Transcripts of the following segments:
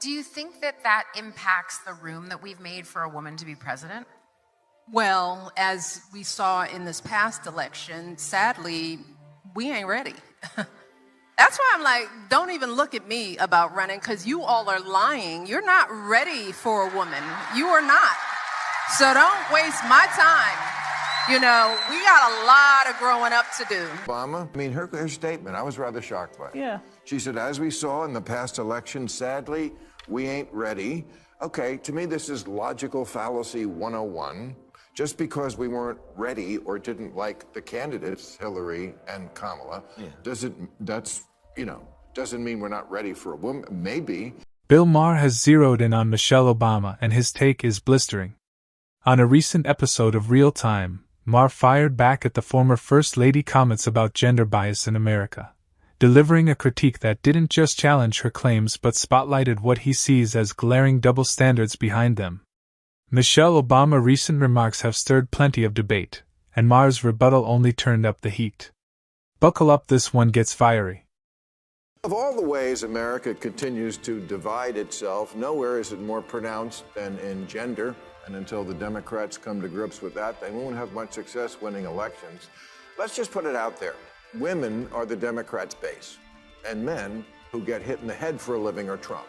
Do you think that that impacts the room that we've made for a woman to be president? Well, as we saw in this past election, sadly, we ain't ready. That's why I'm like, don't even look at me about running, because you all are lying. You're not ready for a woman. You are not. So don't waste my time. You know, we got a lot of growing up to do. Obama, I mean, her statement, I was rather shocked by it. Yeah. She said, as we saw in the past election, sadly, we ain't ready. Okay, to me, this is logical fallacy 101. Just because we weren't ready or didn't like the candidates, Hillary and Kamala, doesn't mean we're not ready for a woman. Maybe. Bill Maher has zeroed in on Michelle Obama, and his take is blistering. On a recent episode of Real Time, Maher fired back at the former First Lady comments about gender bias in America, delivering a critique that didn't just challenge her claims but spotlighted what he sees as glaring double standards behind them. Michelle Obama's recent remarks have stirred plenty of debate, and Maher's rebuttal only turned up the heat. Buckle up, this one gets fiery. Of all the ways America continues to divide itself, nowhere is it more pronounced than in gender. And until the Democrats come to grips with that, they won't have much success winning elections. Let's just put it out there. Women are the Democrats' base, and men who get hit in the head for a living are Trumps.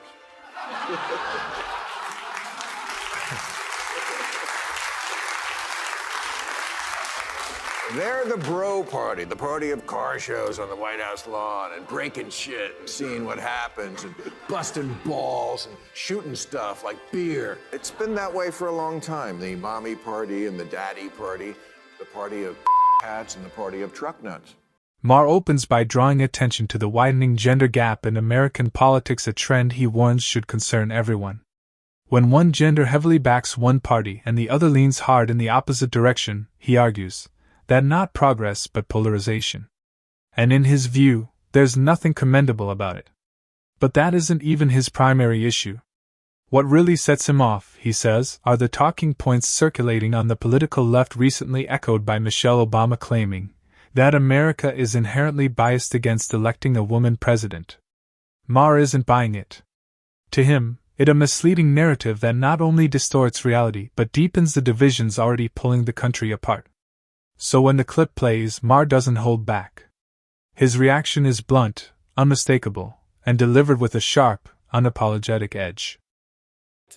They're the bro party, the party of car shows on the White House lawn and breaking shit and seeing what happens and busting balls and shooting stuff like beer. It's been that way for a long time. The mommy party and the daddy party, the party of hats and the party of truck nuts. Maher opens by drawing attention to the widening gender gap in American politics, a trend he warns should concern everyone. When one gender heavily backs one party and the other leans hard in the opposite direction, he argues that not progress but polarization. And in his view, there's nothing commendable about it. But that isn't even his primary issue. What really sets him off, he says, are the talking points circulating on the political left recently echoed by Michelle Obama claiming that America is inherently biased against electing a woman president. Maher isn't buying it. To him, it's a misleading narrative that not only distorts reality but deepens the divisions already pulling the country apart. So when the clip plays, Maher doesn't hold back. His reaction is blunt, unmistakable, and delivered with a sharp, unapologetic edge.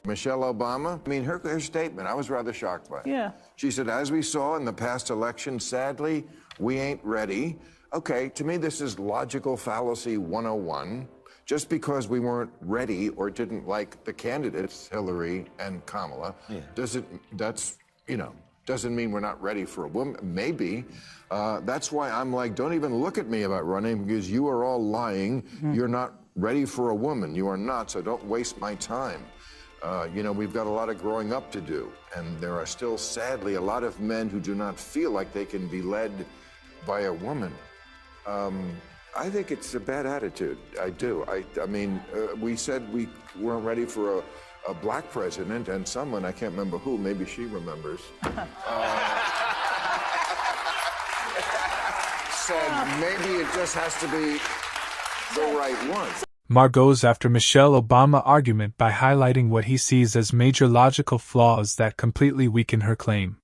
Michelle Obama, I mean, her statement, I was rather shocked by it. Yeah. She said, as we saw in the past election, sadly, we ain't ready. Okay, to me, this is logical fallacy 101. Just because we weren't ready or didn't like the candidates, Hillary and Kamala, doesn't mean we're not ready for a woman. Maybe. That's why I'm like, don't even look at me about running, because you are all lying. You're not ready for a woman. You are not, so don't waste my time. We've got a lot of growing up to do, and there are still, sadly, a lot of men who do not feel like they can be led by a woman. I think it's a bad attitude. I do. I mean, we said we weren't ready for a black president, and someone, I can't remember who, maybe she remembers, said maybe it just has to be the right one. Maher goes after Michelle Obama's argument by highlighting what he sees as major logical flaws that completely weaken her claim.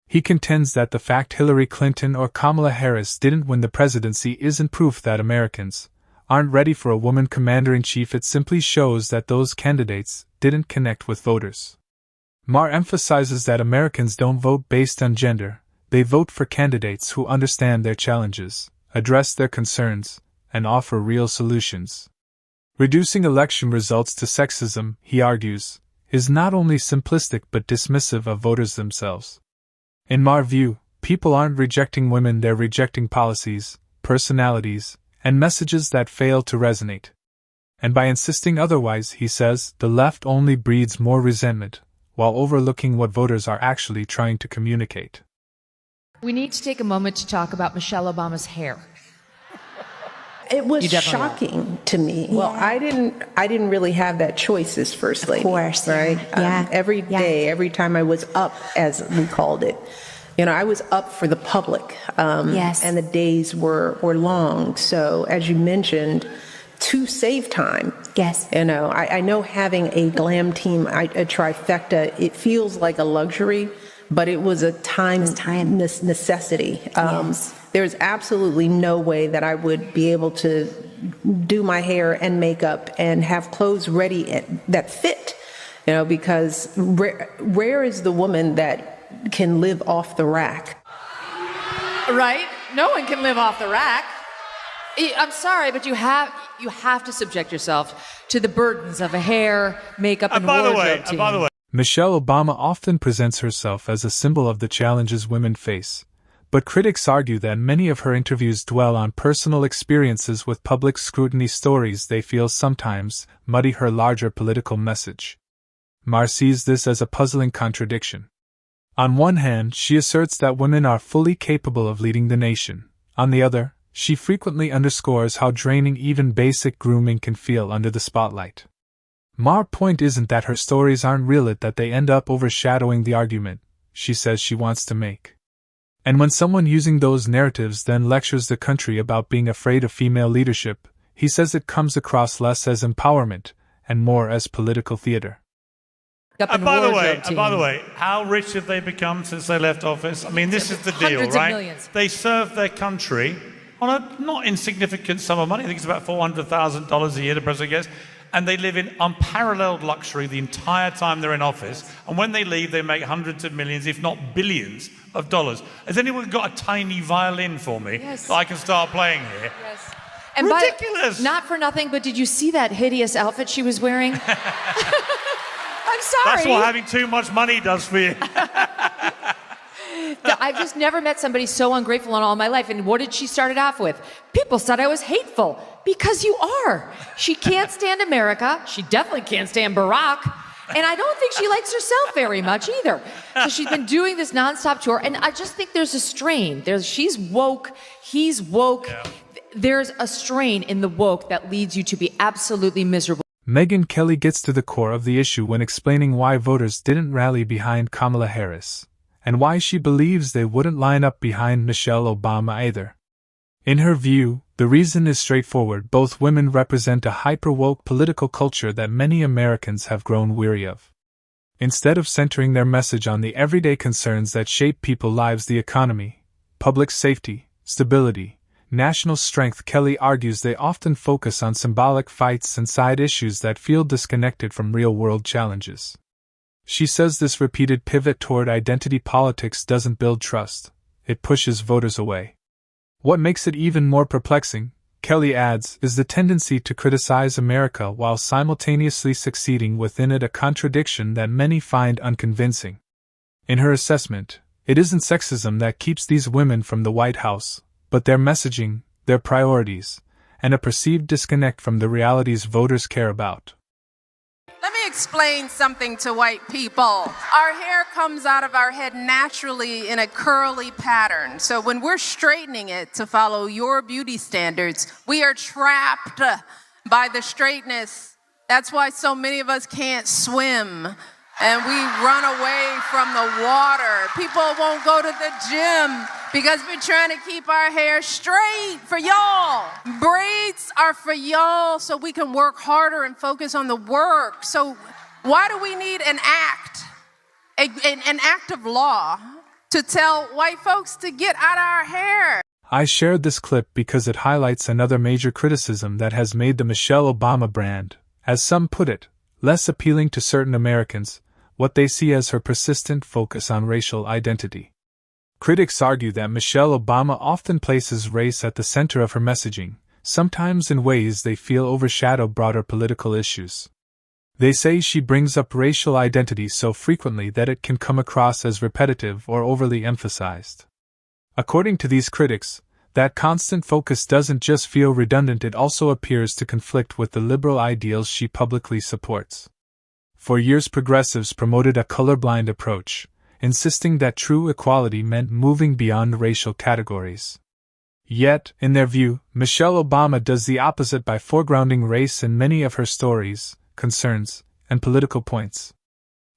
He contends that the fact Hillary Clinton or Kamala Harris didn't win the presidency isn't proof that Americans aren't ready for a woman commander-in-chief. It simply shows that those candidates didn't connect with voters. Maher emphasizes that Americans don't vote based on gender, they vote for candidates who understand their challenges, address their concerns, and offer real solutions. Reducing election results to sexism, he argues, is not only simplistic but dismissive of voters themselves. In Maher's view, people aren't rejecting women, they're rejecting policies, personalities, and messages that fail to resonate. And by insisting otherwise, he says, the left only breeds more resentment, while overlooking what voters are actually trying to communicate. We need to take a moment to talk about Michelle Obama's hair. It was shocking to me. Well, I didn't really have that choice as First Lady. Of course, right? Yeah. Every day, every time I was up, as we called it, I was up for the public. Yes. And the days were long. So, as you mentioned, to save time. Yes. You know, I know having a glam team, a trifecta, it feels like a luxury, but it was a time necessity. Yes. There's absolutely no way that I would be able to do my hair and makeup and have clothes ready that fit, you know, because rare is the woman that can live off the rack. Right? No one can live off the rack. I'm sorry, but you have to subject yourself to the burdens of a hair, makeup, and wardrobe team. By the way, Michelle Obama often presents herself as a symbol of the challenges women face, but critics argue that many of her interviews dwell on personal experiences with public scrutiny, stories they feel sometimes muddy her larger political message. Maher sees this as a puzzling contradiction. On one hand, she asserts that women are fully capable of leading the nation. On the other, she frequently underscores how draining even basic grooming can feel under the spotlight. Maher's point isn't that her stories aren't real, it's that they end up overshadowing the argument she says she wants to make. And when someone using those narratives then lectures the country about being afraid of female leadership, he says it comes across less as empowerment and more as political theater. By the way, how rich have they become since they left office? I mean, this is the deal, Hundreds right? of millions. They serve their country on a not insignificant sum of money. I think it's about $400,000 a year the president gets. And they live in unparalleled luxury the entire time they're in office. And when they leave, they make hundreds of millions, if not billions, of dollars. Has anyone got a tiny violin for me that I can start playing here? Yes. And ridiculous! Not for nothing, but did you see that hideous outfit she was wearing? I'm sorry. That's what having too much money does for you. I've just never met somebody so ungrateful in all my life. And what did she start it off with? People said I was hateful. Because you are. She can't stand America. She definitely can't stand Barack. And I don't think she likes herself very much either. So she's been doing this nonstop tour. And I just think there's a strain. She's woke. He's woke. Yeah. There's a strain in the woke that leads you to be absolutely miserable. Megyn Kelly gets to the core of the issue when explaining why voters didn't rally behind Kamala Harris, and why she believes they wouldn't line up behind Michelle Obama either. In her view, the reason is straightforward: both women represent a hyper-woke political culture that many Americans have grown weary of. Instead of centering their message on the everyday concerns that shape people's lives, the economy, public safety, stability, national strength, Kelly argues they often focus on symbolic fights and side issues that feel disconnected from real-world challenges. She says this repeated pivot toward identity politics doesn't build trust, it pushes voters away. What makes it even more perplexing, Kelly adds, is the tendency to criticize America while simultaneously succeeding within it, a contradiction that many find unconvincing. In her assessment, it isn't sexism that keeps these women from the White House, but their messaging, their priorities, and a perceived disconnect from the realities voters care about. Let me explain something to white people. Our hair comes out of our head naturally in a curly pattern. So when we're straightening it to follow your beauty standards, we are trapped by the straightness. That's why so many of us can't swim and we run away from the water. People won't go to the gym because we're trying to keep our hair straight for y'all. Braids are for y'all so we can work harder and focus on the work. So why do we need an act, an act of law to tell white folks to get out of our hair? I shared this clip because it highlights another major criticism that has made the Michelle Obama brand, as some put it, less appealing to certain Americans, what they see as her persistent focus on racial identity. Critics argue that Michelle Obama often places race at the center of her messaging, sometimes in ways they feel overshadow broader political issues. They say she brings up racial identity so frequently that it can come across as repetitive or overly emphasized. According to these critics, that constant focus doesn't just feel redundant, it also appears to conflict with the liberal ideals she publicly supports. For years, progressives promoted a colorblind approach, insisting that true equality meant moving beyond racial categories. Yet, in their view, Michelle Obama does the opposite by foregrounding race in many of her stories, concerns, and political points.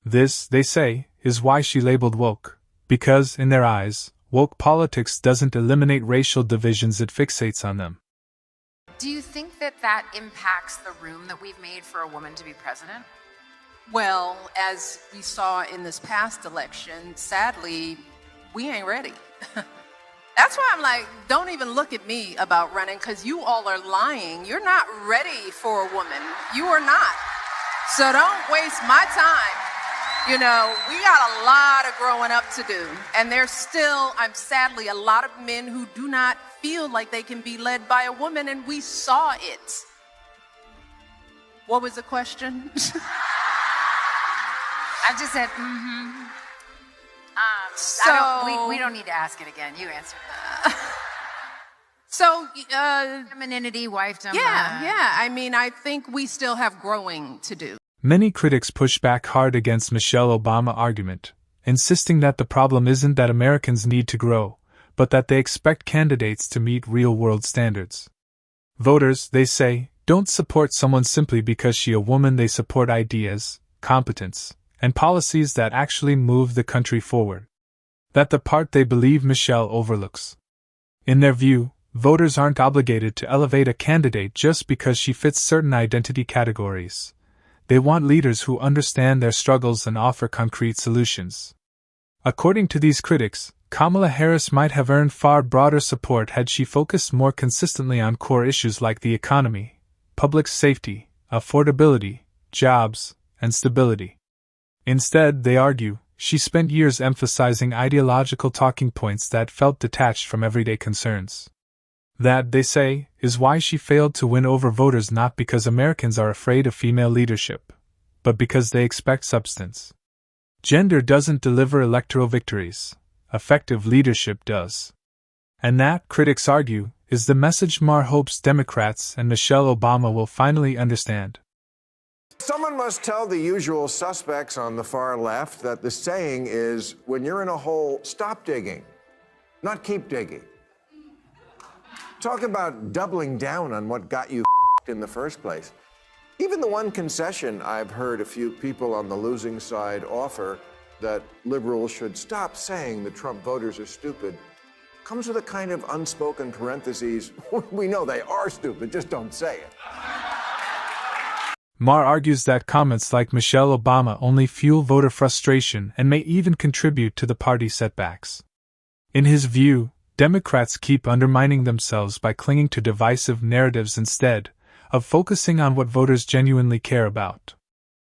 This, they say, is why she labeled woke, because, in their eyes, woke politics doesn't eliminate racial divisions, it fixates on them. Do you think that that impacts the room that we've made for a woman to be president? Well, as we saw in this past election, sadly, we ain't ready. That's why I'm like, don't even look at me about running, because you all are lying. You're not ready for a woman. You are not. So don't waste my time. You know, we got a lot of growing up to do. And there's still, sadly, a lot of men who do not feel like they can be led by a woman, and we saw it. What was the question? I just said, we don't need to ask it again. You answered. So, femininity, wifedom. Yeah. I mean, I think we still have growing to do. Many critics push back hard against Michelle Obama's argument, insisting that the problem isn't that Americans need to grow, but that they expect candidates to meet real-world standards. Voters, they say, don't support someone simply because she's a woman. They support ideas, competence, and policies that actually move the country forward. That the part they believe Michelle overlooks. In their view, voters aren't obligated to elevate a candidate just because she fits certain identity categories. They want leaders who understand their struggles and offer concrete solutions. According to these critics, Kamala Harris might have earned far broader support had she focused more consistently on core issues like the economy, public safety, affordability, jobs, and stability. Instead, they argue, she spent years emphasizing ideological talking points that felt detached from everyday concerns. That, they say, is why she failed to win over voters, not because Americans are afraid of female leadership, but because they expect substance. Gender doesn't deliver electoral victories. Effective leadership does. And that, critics argue, is the message Maher hopes Democrats and Michelle Obama will finally understand. Someone must tell the usual suspects on the far left that the saying is, when you're in a hole, stop digging, not keep digging. Talk about doubling down on what got you in the first place. Even the one concession I've heard a few people on the losing side offer, that liberals should stop saying the Trump voters are stupid, comes with a kind of unspoken parentheses. We know they are stupid, just don't say it. Maher argues that comments like Michelle Obama only fuel voter frustration and may even contribute to the party's setbacks. In his view, Democrats keep undermining themselves by clinging to divisive narratives instead of focusing on what voters genuinely care about.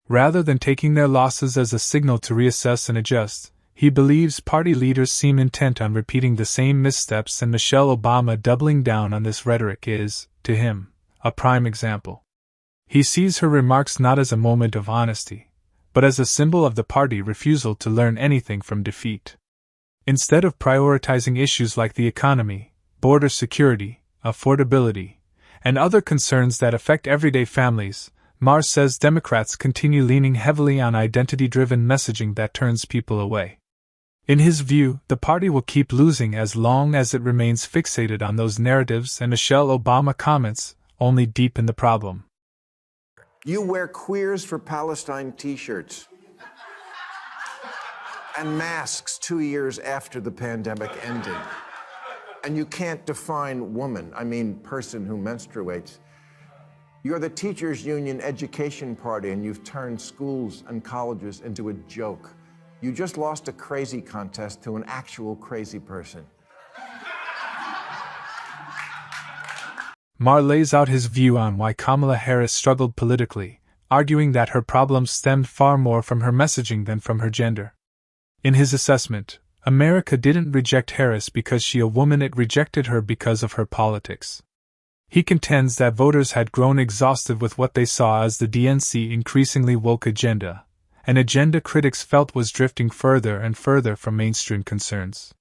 Rather than taking their losses as a signal to reassess and adjust, he believes party leaders seem intent on repeating the same missteps, and Michelle Obama doubling down on this rhetoric is, to him, a prime example. He sees her remarks not as a moment of honesty, but as a symbol of the party's refusal to learn anything from defeat. Instead of prioritizing issues like the economy, border security, affordability, and other concerns that affect everyday families, Maher says Democrats continue leaning heavily on identity-driven messaging that turns people away. In his view, the party will keep losing as long as it remains fixated on those narratives, and Michelle Obama comments only deepen the problem. You wear Queers for Palestine t-shirts and masks 2 years after the pandemic ended. And you can't define woman, person who menstruates. You're the teachers' union education party, and you've turned schools and colleges into a joke. You just lost a crazy contest to an actual crazy person. Maher lays out his view on why Kamala Harris struggled politically, arguing that her problems stemmed far more from her messaging than from her gender. In his assessment, America didn't reject Harris because she's a woman, it rejected her because of her politics. He contends that voters had grown exhausted with what they saw as the DNC's increasingly woke agenda, an agenda critics felt was drifting further and further from mainstream concerns.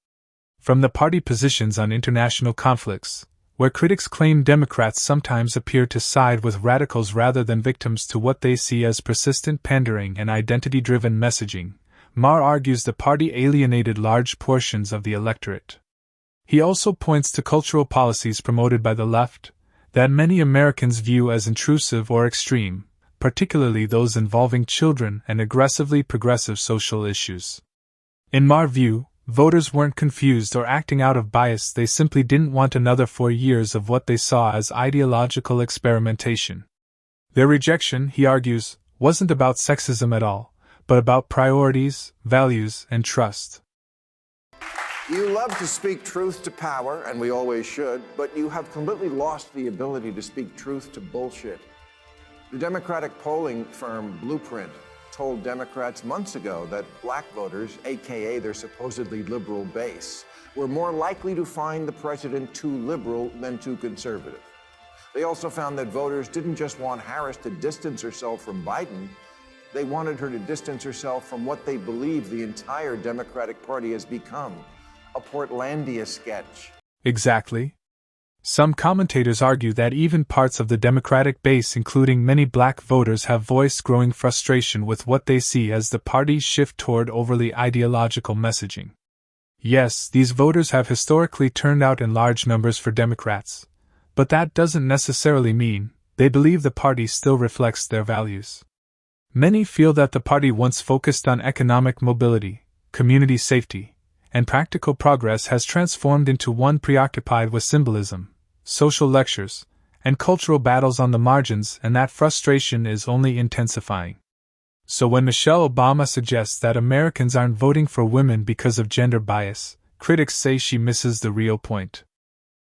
From the party positions on international conflicts, where critics claim Democrats sometimes appear to side with radicals rather than victims to what they see as persistent pandering and identity-driven messaging, Maher argues the party alienated large portions of the electorate. He also points to cultural policies promoted by the left that many Americans view as intrusive or extreme, particularly those involving children and aggressively progressive social issues. In Maher's view, Voters weren't confused or acting out of bias, they simply didn't want another 4 years of what they saw as ideological experimentation. Their rejection, he argues, wasn't about sexism at all, but about priorities, values, and trust. You love to speak truth to power, and we always should, but you have completely lost the ability to speak truth to bullshit. The Democratic polling firm Blueprint told Democrats months ago that black voters, aka their supposedly liberal base, were more likely to find the president too liberal than too conservative. They also found that voters didn't just want Harris to distance herself from Biden, they wanted her to distance herself from what they believe the entire Democratic Party has become, a Portlandia sketch. Exactly. Some commentators argue that even parts of the Democratic base, including many black voters, have voiced growing frustration with what they see as the party's shift toward overly ideological messaging. Yes, these voters have historically turned out in large numbers for Democrats, but that doesn't necessarily mean they believe the party still reflects their values. Many feel that the party once focused on economic mobility, community safety, and practical progress has transformed into one preoccupied with symbolism, social lectures, and cultural battles on the margins, and that frustration is only intensifying. So when Michelle Obama suggests that Americans aren't voting for women because of gender bias, critics say she misses the real point.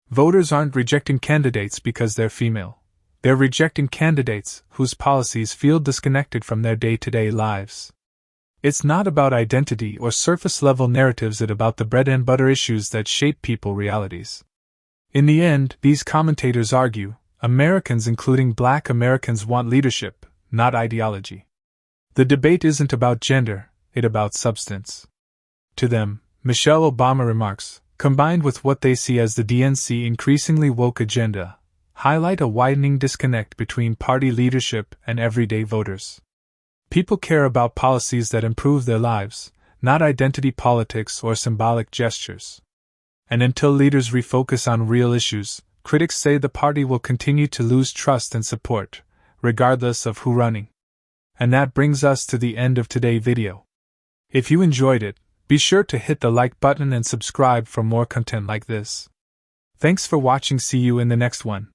Voters aren't rejecting candidates because they're female. They're rejecting candidates whose policies feel disconnected from their day-to-day lives. It's not about identity or surface-level narratives, it's about the bread-and-butter issues that shape people's realities. In the end, these commentators argue, Americans, including black Americans, want leadership, not ideology. The debate isn't about gender, it's about substance. To them, Michelle Obama remarks, combined with what they see as the DNC increasingly woke agenda, highlight a widening disconnect between party leadership and everyday voters. People care about policies that improve their lives, not identity politics or symbolic gestures. And until leaders refocus on real issues, critics say the party will continue to lose trust and support, regardless of who's running. And that brings us to the end of today's video. If you enjoyed it, be sure to hit the like button and subscribe for more content like this. Thanks for watching, see you in the next one.